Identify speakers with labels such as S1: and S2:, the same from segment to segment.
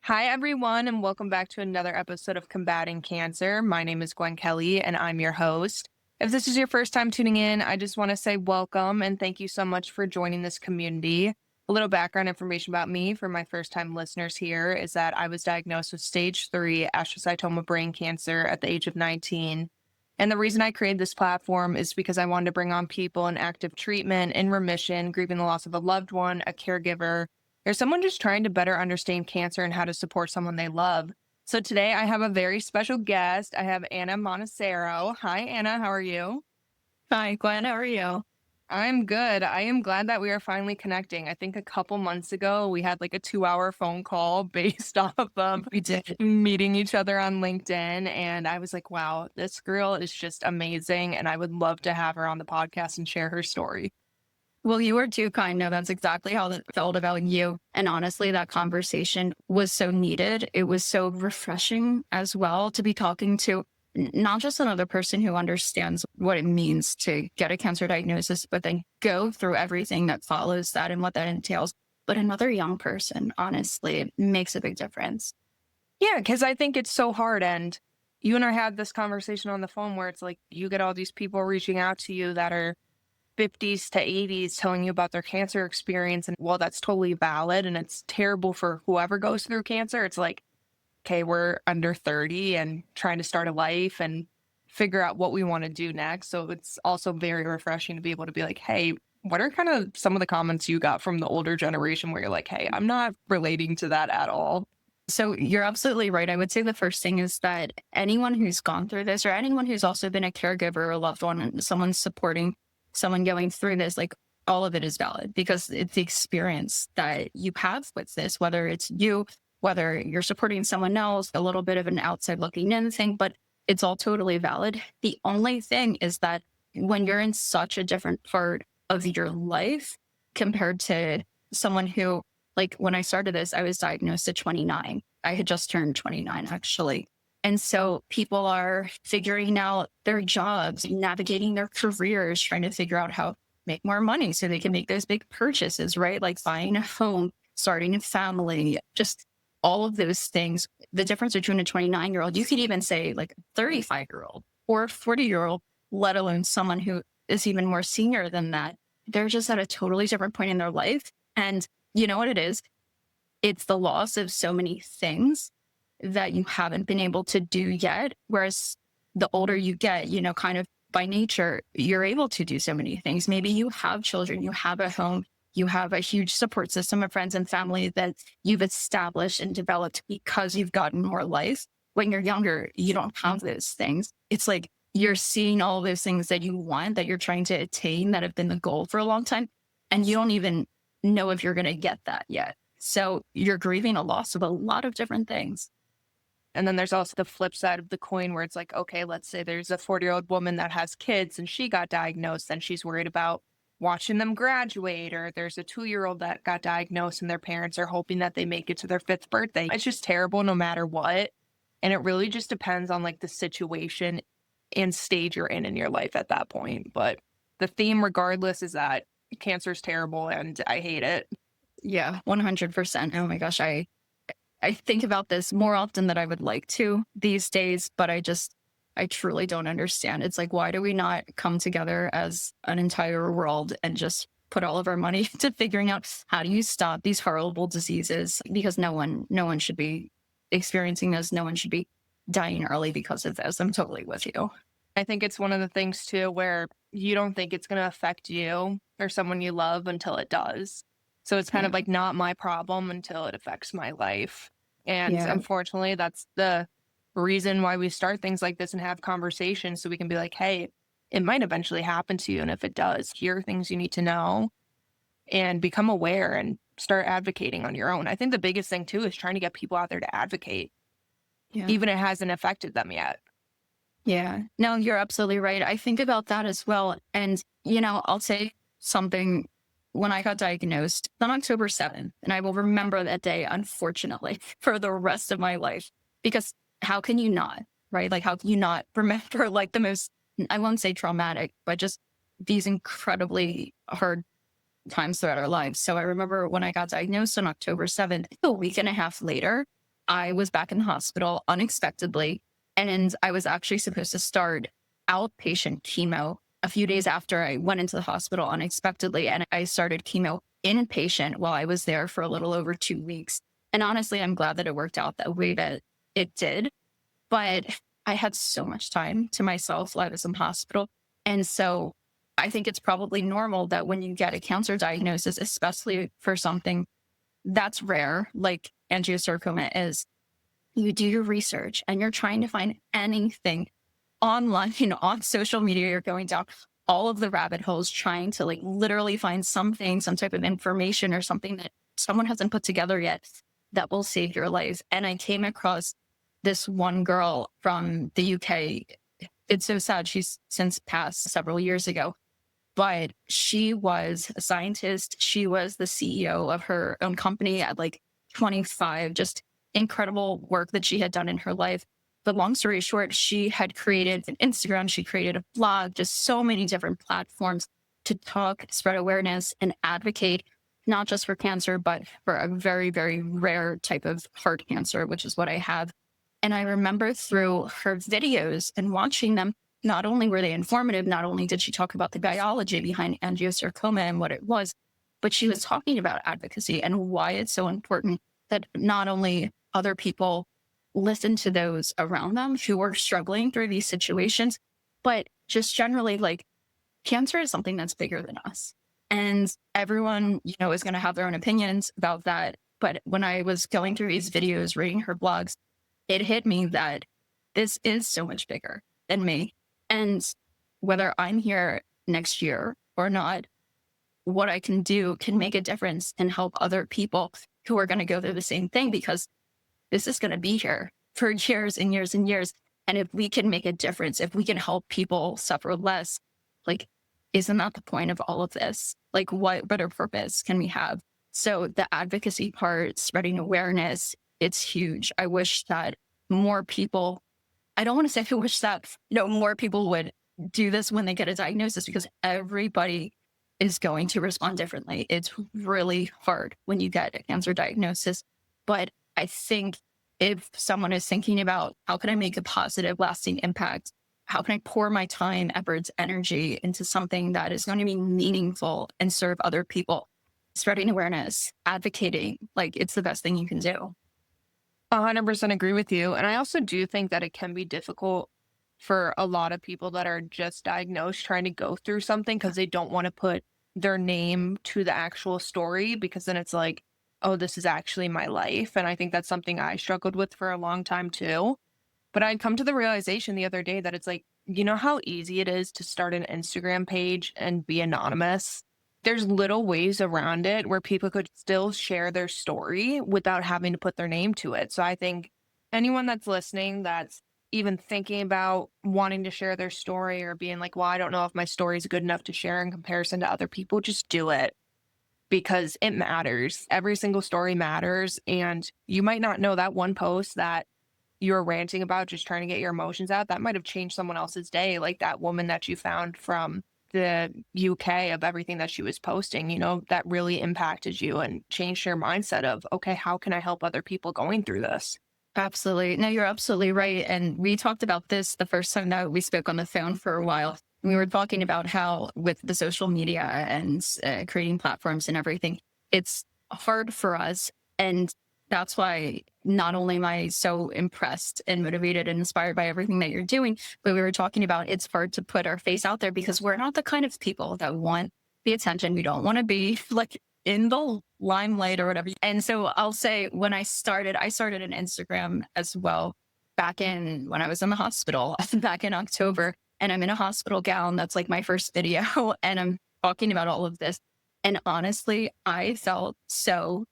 S1: Hi, everyone, and welcome back to another episode of Combating Cancer. My name is Gwen Kelly, and I'm your host. If this is your first time tuning in, I just want to say welcome and thank you so much for joining this community. A little background information about me for my first time listeners here is that I was diagnosed with stage 3 astrocytoma brain cancer at the age of 19. And the reason I created this platform is because I wanted to bring on people in active treatment, in remission, grieving the loss of a loved one, a caregiver, or someone just trying to better understand cancer and how to support someone they love. So today I have a very special guest. I have Anna Monastero. Hi, Anna. How are you?
S2: Hi, Gwen. How are you?
S1: I'm good. I am glad that we are finally connecting. I think a couple months ago we had like a 2-hour phone call based off of
S2: We did.
S1: meeting each other on LinkedIn. And I was like, wow, this girl is just amazing. And I would love to have her on the podcast and share her story.
S2: Well, you were too kind. No, that's exactly how it felt about you. And honestly, that conversation was so needed. It was so refreshing as well to be talking to not just another person who understands what it means to get a cancer diagnosis, but then go through everything that follows that and what that entails. But another young person, honestly, it makes a big difference.
S1: Yeah, because I think it's so hard. And you and I had this conversation on the phone where it's like you get all these people reaching out to you that are 50s to 80s telling you about their cancer experience. And while that's totally valid and it's terrible for whoever goes through cancer, it's like, okay, we're under 30 and trying to start a life and figure out what we want to do next. So it's also very refreshing to be able to be like, hey, what are kind of some of the comments you got from the older generation where you're like, hey, I'm not relating to that at all?
S2: So you're absolutely right. I would say the first thing is that anyone who's gone through this or anyone who's also been a caregiver or a loved one and someone supporting someone going through this, like all of it is valid because it's the experience that you have with this, whether it's you, whether you're supporting someone else, a little bit of an outside looking in thing, but it's all totally valid. The only thing is that when you're in such a different part of your life compared to someone who like when I started this, I was diagnosed at 29. I had just turned 29, actually. And so people are figuring out their jobs, navigating their careers, trying to figure out how to make more money so they can make those big purchases, right? Like buying a home, starting a family, just all of those things. The difference between a 29-year-old, you could even say like a 35-year-old or a 40-year-old, let alone someone who is even more senior than that. They're just at a totally different point in their life. And you know what it is? It's the loss of so many things that you haven't been able to do yet. Whereas the older you get, kind of by nature, you're able to do so many things. Maybe you have children, you have a home, you have a huge support system of friends and family that you've established and developed because you've gotten more life. When you're younger, you don't have those things. It's like you're seeing all those things that you want, that you're trying to attain, that have been the goal for a long time. And you don't even know if you're going to get that yet. So you're grieving a loss of a lot of different things.
S1: And then there's also the flip side of the coin where it's like, okay, let's say there's a 40-year-old woman that has kids and she got diagnosed and she's worried about watching them graduate, or there's a 2-year-old that got diagnosed and their parents are hoping that they make it to their 5th birthday. It's just terrible no matter what. And it really just depends on like the situation and stage you're in your life at that point. But the theme, regardless, is that cancer is terrible and I hate it.
S2: Yeah, 100%. Oh my gosh, I think about this more often than I would like to these days, but I truly don't understand. It's like, why do we not come together as an entire world and just put all of our money to figuring out how do you stop these horrible diseases? Because no one should be experiencing this. No one should be dying early because of this. I'm totally with you.
S1: I think it's one of the things too where you don't think it's going to affect you or someone you love until it does. So it's kind
S2: Yeah.
S1: of like not my problem until it affects my life. And
S2: Yeah.
S1: unfortunately, that's the reason why we start things like this and have conversations so we can be like, hey, it might eventually happen to you. And if it does, here are things you need to know and become aware and start advocating on your own. I think the biggest thing too is trying to get people out there to advocate,
S2: Yeah.
S1: even if it hasn't affected them yet.
S2: Yeah. No, you're absolutely right. I think about that as well. And, I'll say something when I got diagnosed on October 7th, and I will remember that day, unfortunately, for the rest of my life. Because how can you not, right? Like, how can you not remember like the most, I won't say traumatic, but just these incredibly hard times throughout our lives. So I remember when I got diagnosed on October 7th, a week and a half later, I was back in the hospital unexpectedly, and I was actually supposed to start outpatient chemo a few days after I went into the hospital unexpectedly. And I started chemo inpatient while I was there for a little over 2 weeks. And honestly, I'm glad that it worked out that way that it did. But I had so much time to myself while I was in hospital. And so I think it's probably normal that when you get a cancer diagnosis, especially for something that's rare, like angiosarcoma is, you do your research and you're trying to find anything online, on social media. You're going down all of the rabbit holes trying to like literally find something, some type of information or something that someone hasn't put together yet that will save your life. And I came across this one girl from the UK. It's so sad. She's since passed several years ago, but she was a scientist. She was the CEO of her own company at like 25, just incredible work that she had done in her life. But long story short, she had created an Instagram, she created a blog, just so many different platforms to talk, spread awareness, and advocate, not just for cancer, but for a very, very rare type of heart cancer, which is what I have. And I remember through her videos and watching them, not only were they informative, not only did she talk about the biology behind angiosarcoma and what it was, but she was talking about advocacy and why it's so important that not only other people listen to those around them who are struggling through these situations, but just generally, like, cancer is something that's bigger than us. And everyone, is going to have their own opinions about that. But when I was going through these videos, reading her blogs, it hit me that this is so much bigger than me. And whether I'm here next year or not, what I can do can make a difference and help other people who are going to go through the same thing, because this is going to be here for years and years and years. And if we can make a difference, if we can help people suffer less, like, isn't that the point of all of this? Like, what better purpose can we have? So the advocacy part, spreading awareness, it's huge. I wish that more people, I don't want to say I wish that, more people would do this when they get a diagnosis, because everybody is going to respond differently. It's really hard when you get a cancer diagnosis. But I think if someone is thinking about how can I make a positive, lasting impact, how can I pour my time, efforts, energy into something that is going to be meaningful and serve other people, spreading awareness, advocating, like, it's the best thing you can do.
S1: 100% agree with you. And I also do think that it can be difficult for a lot of people that are just diagnosed trying to go through something because they don't want to put their name to the actual story, because then it's like, oh, this is actually my life. And I think that's something I struggled with for a long time too. But I'd come to the realization the other day that it's like, you know how easy it is to start an Instagram page and be anonymous? There's little ways around it where people could still share their story without having to put their name to it. So I think anyone that's listening that's even thinking about wanting to share their story or being like, well, I don't know if my story is good enough to share in comparison to other people, just do it, because it matters. Every single story matters. And you might not know that one post that you're ranting about, just trying to get your emotions out, that might have changed someone else's day. Like that woman that you found from the UK, of everything that she was posting, that really impacted you and changed your mindset of, okay, how can I help other people going through this?
S2: Absolutely. No, you're absolutely right. And we talked about this the first time that we spoke on the phone for a while. We were talking about how with the social media and creating platforms and everything, it's hard for us. And that's why not only am I so impressed and motivated and inspired by everything that you're doing, but we were talking about it's hard to put our face out there because we're not the kind of people that want the attention. We don't want to be like in the limelight or whatever. And so I'll say I started an Instagram as well back in when I was in the hospital back in October. And I'm in a hospital gown. That's like my first video. And I'm talking about all of this. And honestly, I felt so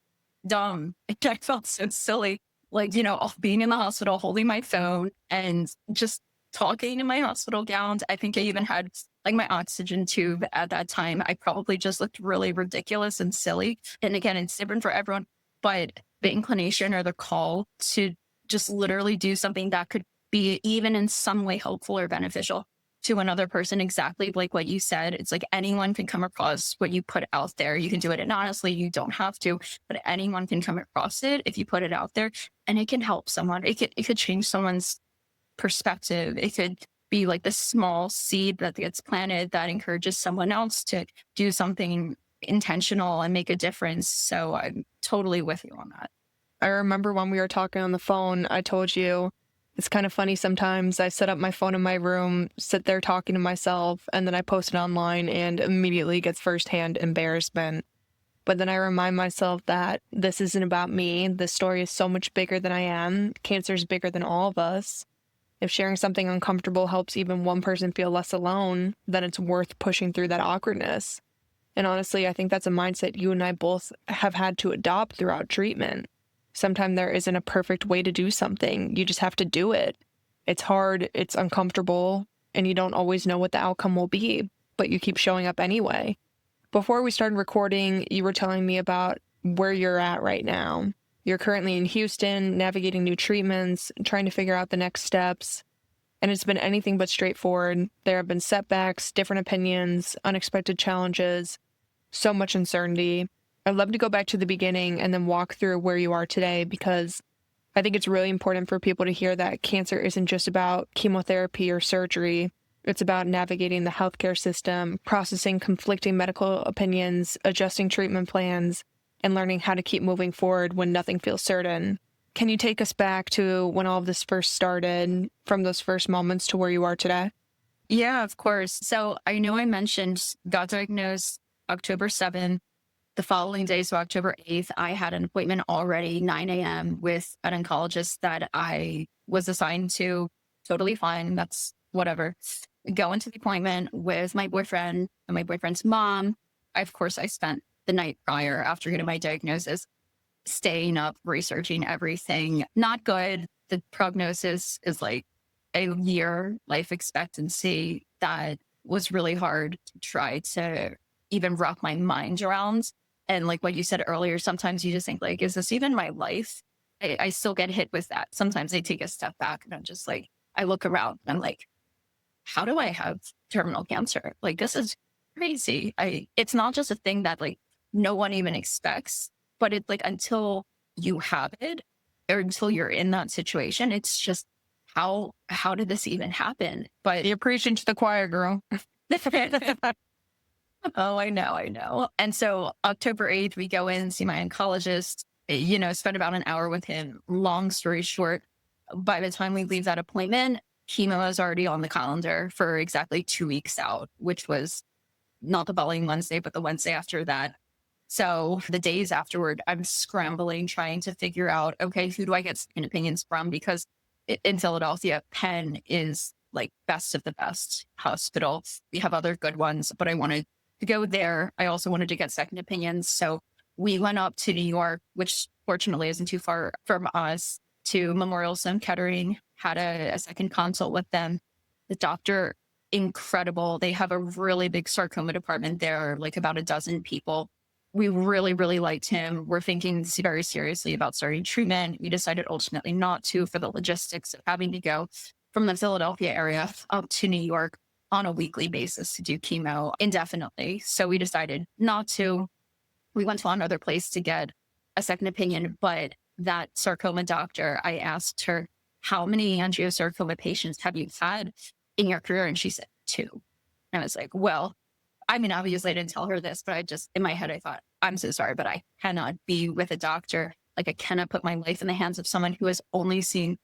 S2: dumb. I felt so silly. Like, being in the hospital, holding my phone and just talking in my hospital gowns. I think I even had like my oxygen tube at that time. I probably just looked really ridiculous and silly. And again, it's different for everyone, but the inclination or the call to just literally do something that could be even in some way helpful or beneficial to another person exactly like what you said. It's like anyone can come across what you put out there. You can do it anonymously. You don't have to, but anyone can come across it if you put it out there, and it can help someone. It could change someone's perspective. It could be like the small seed that gets planted that encourages someone else to do something intentional and make a difference. So I'm totally with you on that.
S1: I remember when we were talking on the phone, I told you it's kind of funny sometimes. I set up my phone in my room, sit there talking to myself, and then I post it online and immediately gets firsthand embarrassment. But then I remind myself that this isn't about me. This story is so much bigger than I am. Cancer is bigger than all of us. If sharing something uncomfortable helps even one person feel less alone, then it's worth pushing through that awkwardness. And honestly, I think that's a mindset you and I both have had to adopt throughout treatment. Sometimes there isn't a perfect way to do something. You just have to do it. It's hard, it's uncomfortable, and you don't always know what the outcome will be, but you keep showing up anyway. Before we started recording, you were telling me about where you're at right now. You're currently in Houston, navigating new treatments, trying to figure out the next steps. And it's been anything but straightforward. There have been setbacks, different opinions, unexpected challenges, so much uncertainty. I'd love to go back to the beginning and then walk through where you are today, because I think it's really important for people to hear that cancer isn't just about chemotherapy or surgery. It's about navigating the healthcare system, processing conflicting medical opinions, adjusting treatment plans, and learning how to keep moving forward when nothing feels certain. Can you take us back to when all of this first started, from those first moments to where you are today?
S2: Yeah, of course. So I know I mentioned got diagnosed October 7th. The following day, so October 8th, I had an appointment already, 9 a.m., with an oncologist that I was assigned to. Totally fine. That's whatever. Go into the appointment with my boyfriend and my boyfriend's mom. Of course, I spent the night prior after getting my diagnosis staying up, researching everything. Not good. The prognosis is like a year life expectancy. That was really hard to try to even wrap my mind around. And like what you said earlier, sometimes you just think like, is this even my life? I still get hit with that. Sometimes I take a step back and I'm just like, I look around and I'm like, how do I have terminal cancer? Like, this is crazy. It's not just a thing that like no one even expects, but it's like until you have it or until you're in that situation, it's just how did this even happen? But
S1: You're preaching to the choir, girl.
S2: oh, I know, I know. And so October 8th, we go in, see my oncologist, spend about an hour with him. Long story short, by the time we leave that appointment, chemo is already on the calendar for exactly 2 weeks out, which was not the following Wednesday, but the Wednesday after that. So the days afterward, I'm scrambling, trying to figure out, okay, who do I get second opinions from? Because in Philadelphia, Penn is like best of the best hospital. We have other good ones, but I wanted to go there. I also wanted to get second opinions. So we went up to New York, which fortunately isn't too far from us, to Memorial Sloan Kettering, had a second consult with them. The doctor, incredible. They have a really big sarcoma department there, like about a dozen people. We really, really liked him. We're thinking very seriously about starting treatment. We decided ultimately not to, for the logistics of having to go from the Philadelphia area up to New York on a weekly basis to do chemo indefinitely. So we decided not to. We went to another place to get a second opinion, but that sarcoma doctor, I asked her, how many angiosarcoma patients have you had in your career? And she said, 2. And I was like, well, I mean, obviously I didn't tell her this, but I just, in my head, I thought, I'm so sorry, but I cannot be with a doctor. Like, I cannot put my life in the hands of someone who has only seen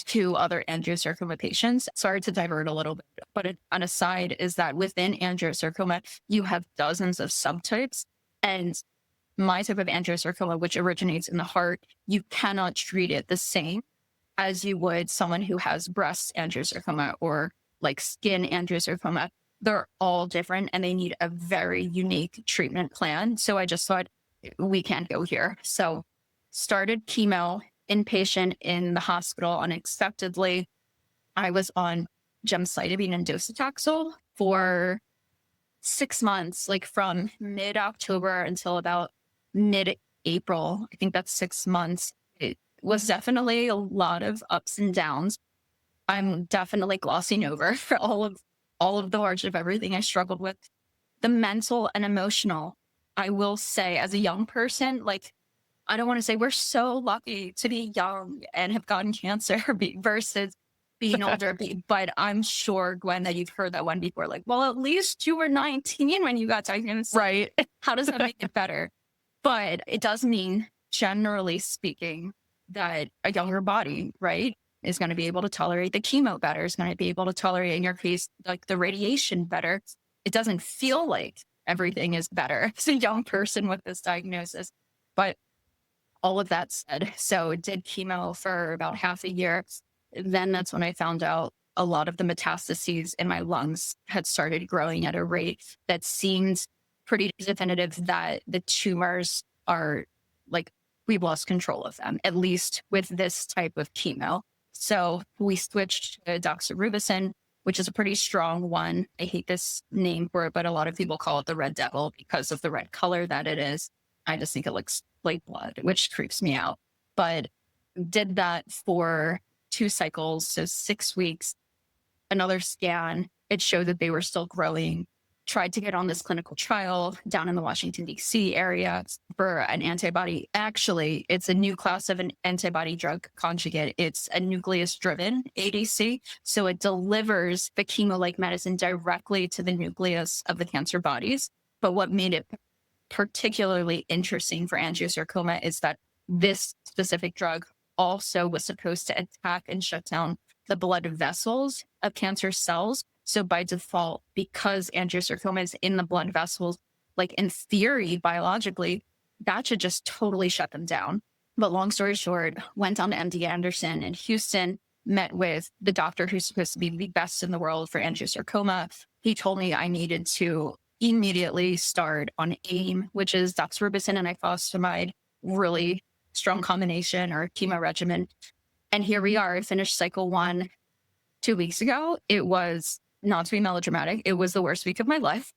S2: 2 other angiosarcoma patients. Sorry to divert a little bit, but an aside is that within angiosarcoma, you have dozens of subtypes. And my type of angiosarcoma, which originates in the heart, you cannot treat it the same as you would someone who has breast angiosarcoma or like skin angiosarcoma. They're all different and they need a very unique treatment plan. So I just thought, we can't go here. So started chemo inpatient in the hospital unexpectedly. I was on gemcitabine and docetaxel for 6 months, like from mid-October until about mid-April. I think that's 6 months. It was definitely a lot of ups and downs. I'm definitely glossing over all of all of the hardship, everything I struggled with, the mental and emotional, I will say as a young person, like, I don't want to say we're so lucky to be young and have gotten cancer versus being older, but I'm sure, Gwen, that you've heard that one before. Like, well, at least you were 19 when you got diagnosed.
S1: Right.
S2: How does that make it better? But it does mean, generally speaking, that a younger body, right, is going to be able to tolerate the chemo better, is going to be able to tolerate, in your case, like the radiation better. It doesn't feel like everything is better as a young person with this diagnosis. But all of that said, so did chemo for about half a year. Then that's when I found out a lot of the metastases in my lungs had started growing at a rate that seemed pretty definitive that the tumors are like, we've lost control of them, at least with this type of chemo. So we switched to doxorubicin, which is a pretty strong one. I hate this name for it, but a lot of people call it the red devil because of the red color that it is. I just think it looks like blood, which creeps me out. But did that for 2 cycles, so 6 weeks. Another scan, it showed that they were still growing. Tried to get on this clinical trial down in the Washington, D.C. area for an antibody. Actually, it's a new class of an antibody drug conjugate. It's a nucleus driven ADC. So it delivers the chemo like medicine directly to the nucleus of the cancer bodies. But what made it particularly interesting for angiosarcoma is that this specific drug also was supposed to attack and shut down the blood vessels of cancer cells. So by default, because angiosarcoma is in the blood vessels, like in theory, biologically, that should just totally shut them down. But long story short, went down to MD Anderson in Houston, met with the doctor who's supposed to be the best in the world for angiosarcoma. He told me I needed to immediately start on AIM, which is doxorubicin and ifosfamide, really strong combination or chemo regimen. And here we are, I finished cycle 1 2 weeks ago. It was, not to be melodramatic, it was the worst week of my life.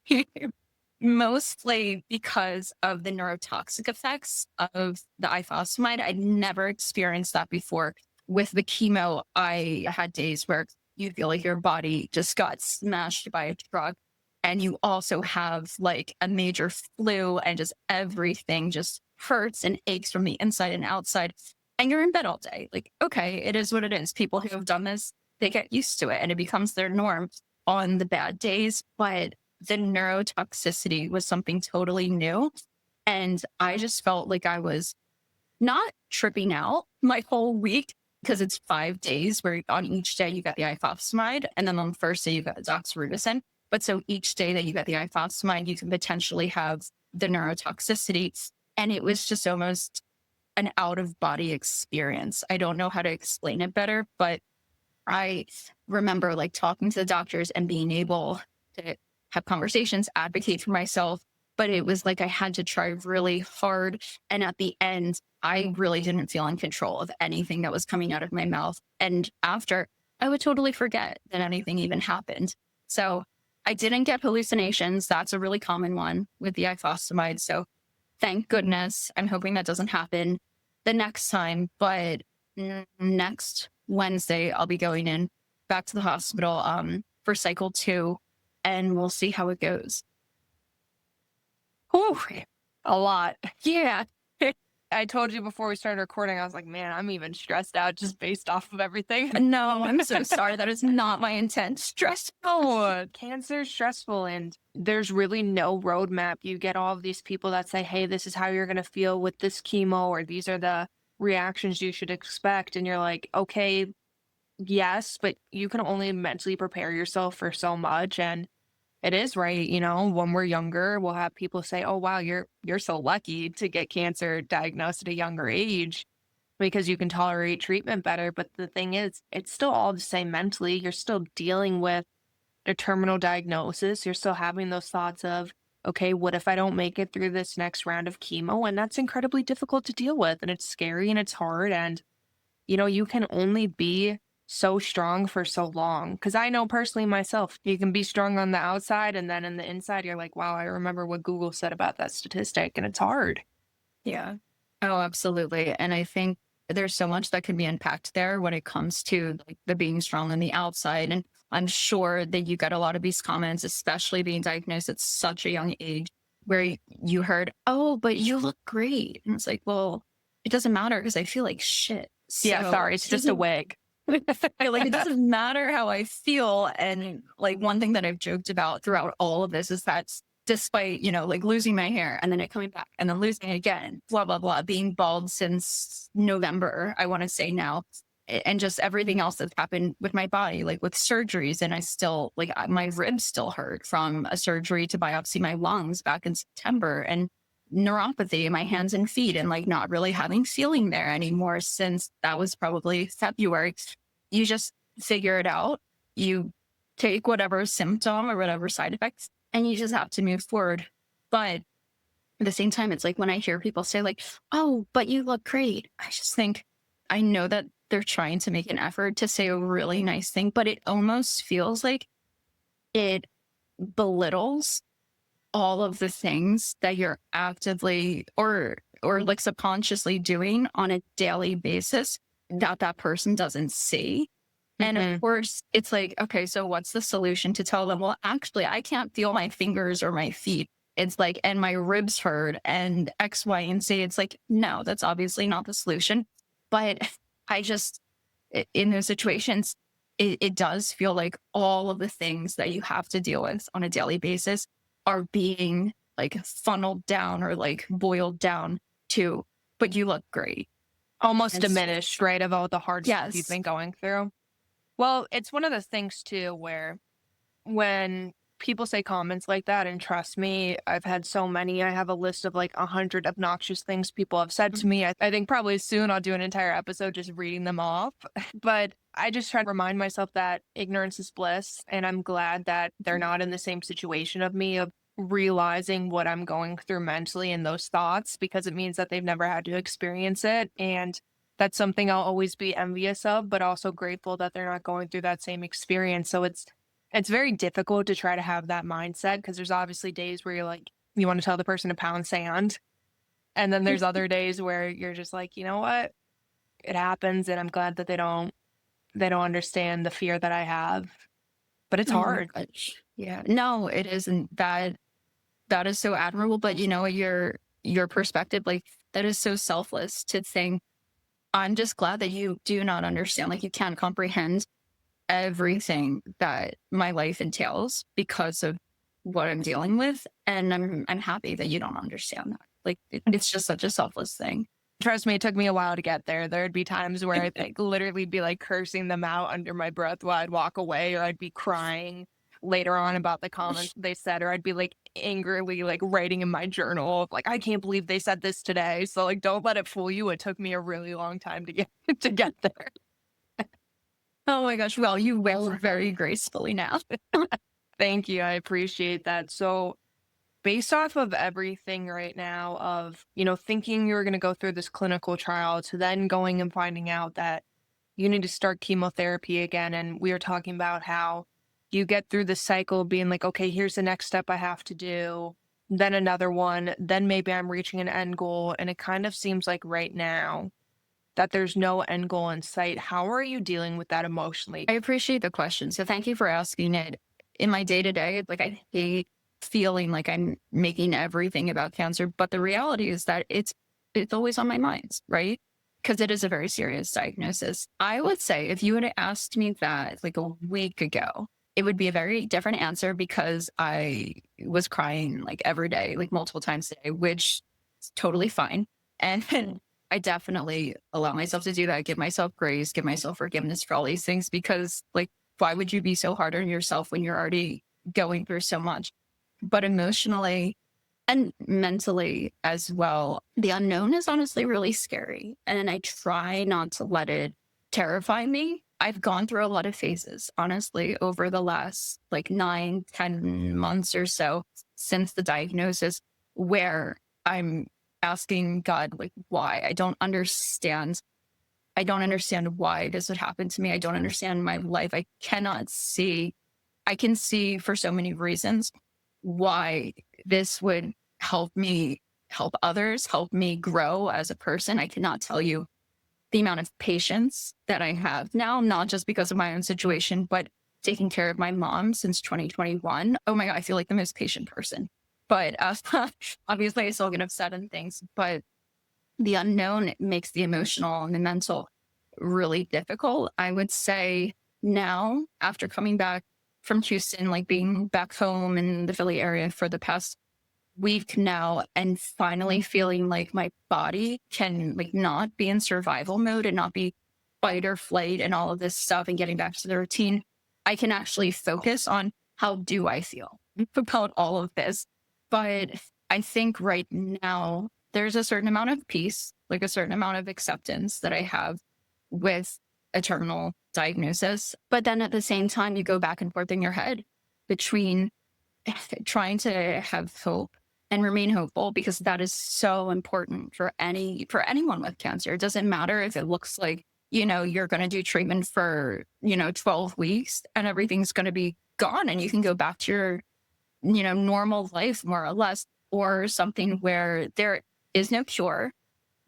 S2: Mostly because of the neurotoxic effects of the ifosfamide. I'd never experienced that before. With the chemo, I had days where you feel like your body just got smashed by a truck. And you also have like a major flu and just everything just hurts and aches from the inside and outside. And you're in bed all day. Like, okay, it is what it is. People who have done this, they get used to it and it becomes their norm on the bad days. But the neurotoxicity was something totally new. And I just felt like I was not tripping out my whole week, because it's 5 days where on each day you got the ifosfamide. And then on the first day you got the doxorubicin. But so each day that you get the ifosfamide, you can potentially have the neurotoxicity. And it was just almost an out of body experience. I don't know how to explain it better, but I remember like talking to the doctors and being able to have conversations, advocate for myself. But it was like I had to try really hard. And at the end, I really didn't feel in control of anything that was coming out of my mouth. And after, I would totally forget that anything even happened. So I didn't get hallucinations. That's a really common one with the ifosfamide. So thank goodness. I'm hoping that doesn't happen the next time. But next Wednesday, I'll be going in back to the hospital for cycle 2, and we'll see how it goes.
S1: Whew, a lot.
S2: Yeah.
S1: I told you before we started recording, I was like, man, I'm even stressed out just based off of everything.
S2: No, I'm so sorry. That is not my intent. Stressful.
S1: Cancer is stressful, and there's really no roadmap. You get all of these people that say, hey, this is how you're going to feel with this chemo, or these are the reactions you should expect. And you're like, okay, yes, but you can only mentally prepare yourself for so much. And it is right. When we're younger, we'll have people say, oh, wow, you're so lucky to get cancer diagnosed at a younger age because you can tolerate treatment better. But the thing is, it's still all the same mentally. You're still dealing with a terminal diagnosis. You're still having those thoughts of, okay, what if I don't make it through this next round of chemo? And that's incredibly difficult to deal with. And it's scary and it's hard. And, you can only be so strong for so long. Because I know personally myself, you can be strong on the outside, and then in the inside, you're like, wow, I remember what Google said about that statistic, and it's hard.
S2: Yeah. Oh, absolutely. And I think there's so much that can be unpacked there when it comes to like the being strong on the outside. And I'm sure that you get a lot of these comments, especially being diagnosed at such a young age, where you heard, "Oh, but you look great." And it's like, well, it doesn't matter because I feel like shit.
S1: Yeah,
S2: So
S1: sorry, it's
S2: it
S1: just a
S2: doesn't
S1: wig.
S2: like it doesn't matter how I feel. And like one thing that I've joked about throughout all of this is that despite, like losing my hair and then it coming back and then losing it again, blah, blah, blah, being bald since November, I want to say now, and just everything else that's happened with my body, like with surgeries. And I still, like, my ribs still hurt from a surgery to biopsy my lungs back in September, and neuropathy in my hands and feet, and like not really having feeling there anymore since that was probably February. You just figure it out. You take whatever symptom or whatever side effects, and you just have to move forward. But at the same time, it's like when I hear people say, like, "Oh, but you look great," I just think, I know that they're trying to make an effort to say a really nice thing, but it almost feels like it belittles all of the things that you're actively or like subconsciously doing on a daily basis that that person doesn't see. And of
S1: Mhm.
S2: course, it's like, okay, so what's the solution to tell them, well, actually, I can't feel my fingers or my feet. It's like, and my ribs hurt and X, Y, and Z. It's like, no, that's obviously not the solution. But I just, in those situations, it does feel like all of the things that you have to deal with on a daily basis are being like funneled down or like boiled down to, but you look great.
S1: Almost
S2: And so,
S1: diminished, right, of all the hard stuff you've
S2: yes.
S1: been going through. Well, it's one of those things too where when people say comments like that, and trust me, I've had so many. I have a list of like 100 obnoxious things people have said to me. I think probably soon I'll do an entire episode just reading them off. But I just try to remind myself that ignorance is bliss. And I'm glad that they're not in the same situation of me, of realizing what I'm going through mentally and those thoughts, because it means that they've never had to experience it. And that's something I'll always be envious of, but also grateful that they're not going through that same experience. So it's very difficult to try to have that mindset because there's obviously days where you're like, you want to tell the person to pound sand. And then there's other days where you're just like, you know what? It happens. And I'm glad that they don't understand the fear that I have. But it's
S2: Oh my
S1: hard.
S2: gosh. Yeah. No, it isn't. That is so admirable. But your perspective, like that is so selfless to think, I'm just glad that you do not understand. Like you can't comprehend everything that my life entails because of what I'm dealing with. And I'm happy that you don't understand that. Like it's just such a selfless thing.
S1: Trust me, it took me a while to get there. There'd be times where I'd like literally be like cursing them out under my breath while I'd walk away, or I'd be crying later on about the comments they said, or I'd be like angrily like writing in my journal of like, I can't believe they said this today. So like don't let it fool you. It took me a really long time to get to get there.
S2: Oh my gosh. Well, you will very gracefully now.
S1: Thank you. I appreciate that. So based off of everything right now of, thinking you're going to go through this clinical trial to then going and finding out that you need to start chemotherapy again. And we were talking about how you get through the cycle of being like, okay, here's the next step I have to do, then another one, then maybe I'm reaching an end goal. And it kind of seems like right now that there's no end goal in sight. How are you dealing with that emotionally?
S2: I appreciate the question. So thank you for asking it. In my day to day, like I hate feeling like I'm making everything about cancer, but the reality is that it's always on my mind, right? Because it is a very serious diagnosis. I would say if you had asked me that like a week ago, it would be a very different answer because I was crying like every day, like multiple times a day, which is totally fine. And I definitely allow myself to do that, give myself grace, give myself forgiveness for all these things because, like, why would you be so hard on yourself when you're already going through so much? But emotionally and mentally as well, the unknown is honestly really scary. And I try not to let it terrify me. I've gone through a lot of phases, honestly, over the last like 9, 10 months or so since the diagnosis, where I'm asking God, like, why? I don't understand. I don't understand why this would happen to me. I don't understand my life. I cannot see. I can see for so many reasons why this would help me help others, help me grow as a person. I cannot tell you the amount of patience that I have now, not just because of my own situation, but taking care of my mom since 2021. Oh my God, I feel like the most patient person. But obviously, I still get upset and things. But the unknown makes the emotional and the mental really difficult. I would say now, after coming back from Houston, like being back home in the Philly area for the past week now, and finally feeling like my body can like not be in survival mode and not be fight or flight and all of this stuff and getting back to the routine, I can actually focus on how do I feel about all of this. But I think right now there's a certain amount of peace, like a certain amount of acceptance that I have with a terminal diagnosis. But then at the same time, you go back and forth in your head between trying to have hope and remain hopeful, because that is so important for anyone with cancer. It doesn't matter if it looks like, you're going to do treatment for, 12 weeks and everything's going to be gone and you can go back to your, normal life more or less, or something where there is no cure.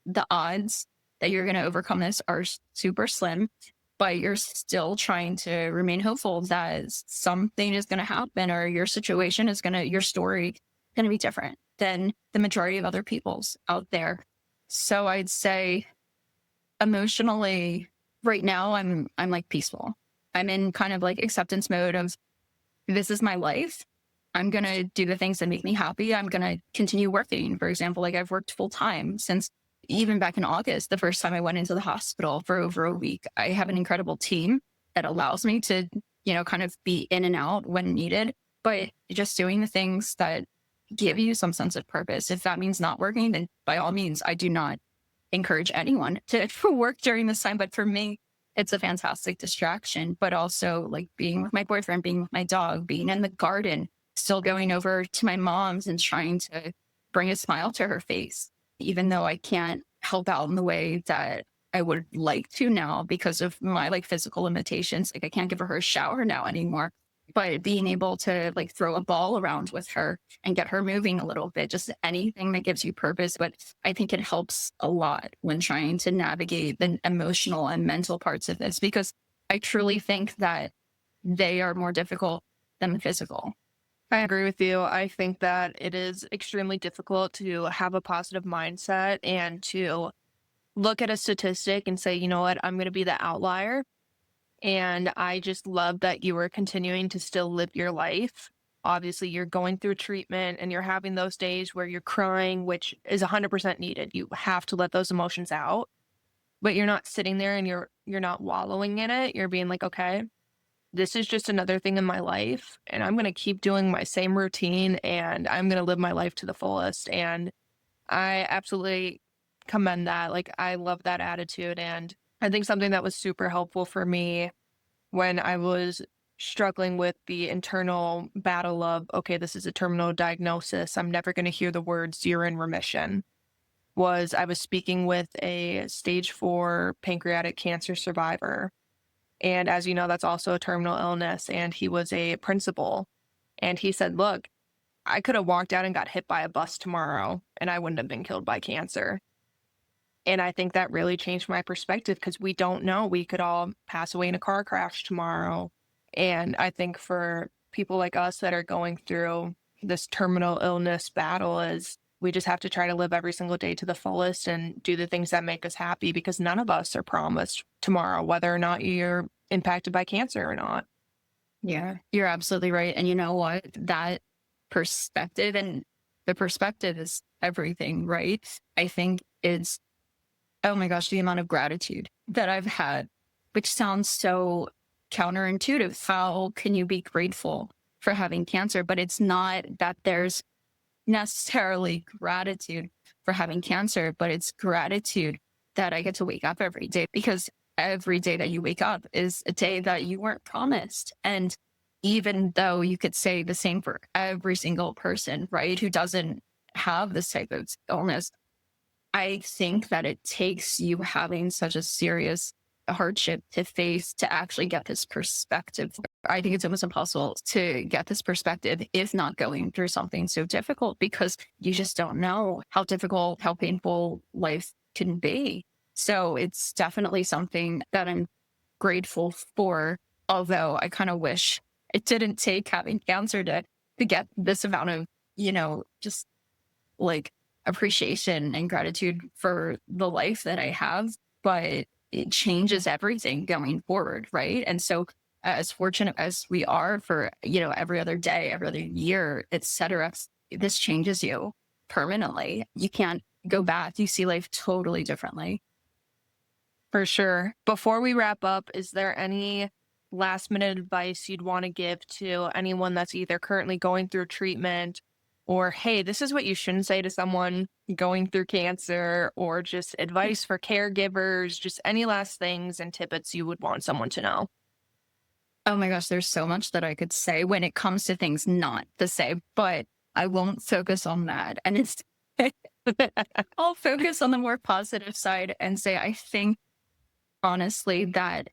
S2: The odds that you're going to overcome this are super slim, but you're still trying to remain hopeful that something is going to happen, or your situation is your story going to be different than the majority of other people's out there. So I'd say emotionally right now, I'm like peaceful. I'm in kind of like acceptance mode of this is my life. I'm going to do the things that make me happy. I'm going to continue working. For example, like I've worked full time since even back in August, the first time I went into the hospital for over a week. I have an incredible team that allows me to, kind of be in and out when needed, but just doing the things that give you some sense of purpose. If that means not working, then by all means, I do not encourage anyone to work during this time. But for me, it's a fantastic distraction, but also like being with my boyfriend, being with my dog, being in the garden, still going over to my mom's and trying to bring a smile to her face, even though I can't help out in the way that I would like to now because of my like physical limitations. Like I can't give her a shower now anymore, but being able to like throw a ball around with her and get her moving a little bit, just anything that gives you purpose. But I think it helps a lot when trying to navigate the emotional and mental parts of this, because I truly think that they are more difficult than the physical.
S1: I agree with you. I think that it is extremely difficult to have a positive mindset and to look at a statistic and say, you know what, I'm going to be the outlier. And I just love that you are continuing to still live your life. Obviously, you're going through treatment and you're having those days where you're crying, which is 100% needed. You have to let those emotions out, but you're not sitting there and you're not wallowing in it. You're being like, okay, this is just another thing in my life, and I'm going to keep doing my same routine and I'm going to live my life to the fullest. And I absolutely commend that. Like, I love that attitude. And I think something that was super helpful for me when I was struggling with the internal battle of, okay, this is a terminal diagnosis, I'm never going to hear the words you're in remission, was I was speaking with a stage 4 pancreatic cancer survivor. And as you know, that's also a terminal illness. And he was a principal. And he said, look, I could have walked out and got hit by a bus tomorrow and I wouldn't have been killed by cancer. And I think that really changed my perspective because we don't know. We could all pass away in a car crash tomorrow. And I think for people like us that are going through this terminal illness battle is we just have to try to live every single day to the fullest and do the things that make us happy, because none of us are promised tomorrow, whether or not you're impacted by cancer or not.
S2: Yeah, you're absolutely right. And you know what? That perspective, and the perspective is everything, right? I think it's, oh my gosh, the amount of gratitude that I've had, which sounds so counterintuitive. How can you be grateful for having cancer? But it's not that there's necessarily gratitude for having cancer, but it's gratitude that I get to wake up every day, because every day that you wake up is a day that you weren't promised. And even though you could say the same for every single person, right, who doesn't have this type of illness, I think that it takes you having such a serious hardship to face to actually get this perspective. I think it's almost impossible to get this perspective if not going through something so difficult, because you just don't know how difficult, how painful life can be. So it's definitely something that I'm grateful for. Although I kind of wish it didn't take having cancer to get this amount of, just like appreciation and gratitude for the life that I have. But it changes everything going forward, right? And so as fortunate as we are for, every other day, every other year, etc., this changes you permanently. You can't go back. You see life totally differently.
S1: For sure. Before we wrap up, is there any last minute advice you'd want to give to anyone that's either currently going through treatment or, hey, this is what you shouldn't say to someone going through cancer, or just advice for caregivers, just any last things and tidbits you would want someone to know?
S2: Oh my gosh, there's so much that I could say when it comes to things not to say, but I won't focus on that. And it's I'll focus on the more positive side and say I think honestly that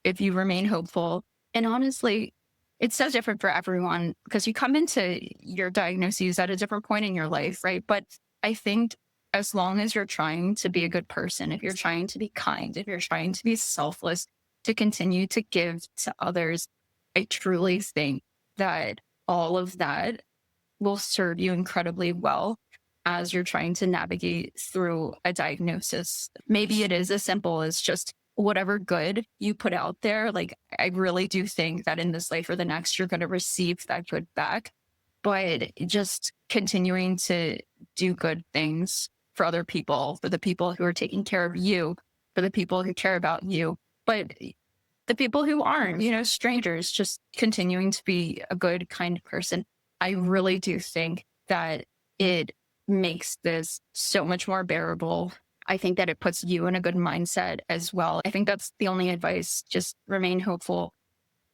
S2: if you remain hopeful, and honestly, it's so different for everyone because you come into your diagnoses at a different point in your life, right? But I think as long as you're trying to be a good person, if you're trying to be kind, if you're trying to be selfless, to continue to give to others, I truly think that all of that will serve you incredibly well as you're trying to navigate through a diagnosis. Maybe it is as simple as just whatever good you put out there. Like, I really do think that in this life or the next, you're going to receive that good back. But just continuing to do good things for other people, for the people who are taking care of you, for the people who care about you. But the people who aren't, strangers, just continuing to be a good, kind person. I really do think that it makes this so much more bearable. I think that it puts you in a good mindset as well. I think that's the only advice. Just remain hopeful,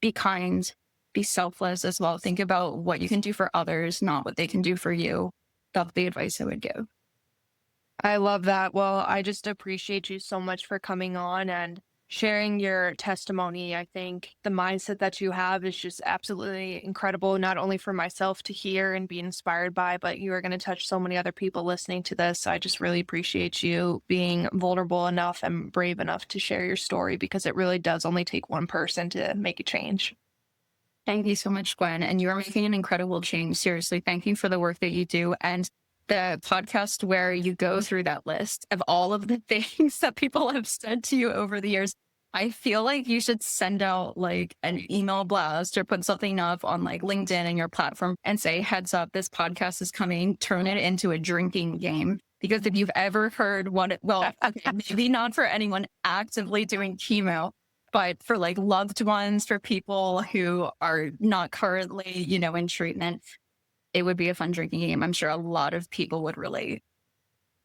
S2: be kind, be selfless as well. Think about what you can do for others, not what they can do for you. That's the advice I would give.
S1: I love that. Well, I just appreciate you so much for coming on and sharing your testimony. I think the mindset that you have is just absolutely incredible, not only for myself to hear and be inspired by, but you are going to touch so many other people listening to this. So I just really appreciate you being vulnerable enough and brave enough to share your story, because it really does only take one person to make a change.
S2: Thank you so much, Gwen. And you are making an incredible change. Seriously, thank you for the work that you do. And the podcast where you go through that list of all of the things that people have said to you over the years. I feel like you should send out like an email blast or put something up on like LinkedIn and your platform and say, heads up, this podcast is coming, turn it into a drinking game. Because if you've ever heard well, okay, maybe not for anyone actively doing chemo, but for like loved ones, for people who are not currently, in treatment, it would be a fun drinking game. I'm sure a lot of people would relate.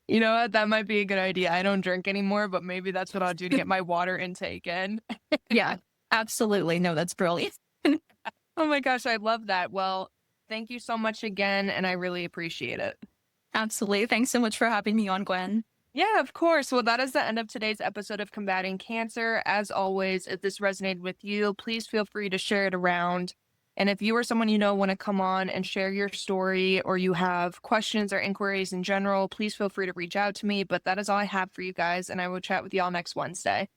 S1: You know what? That might be a good idea. I don't drink anymore, but maybe that's what I'll do to get my water intake in.
S2: Yeah, absolutely. No, that's brilliant.
S1: Oh my gosh, I love that. Well, thank you so much again, and I really appreciate it.
S2: Absolutely. Thanks so much for having me on, Gwen.
S1: Yeah, of course. Well, that is the end of today's episode of Combating Cancer. As always, if this resonated with you, please feel free to share it around. And if you or someone you know want to come on and share your story, or you have questions or inquiries in general, please feel free to reach out to me. But that is all I have for you guys, and I will chat with y'all next Wednesday.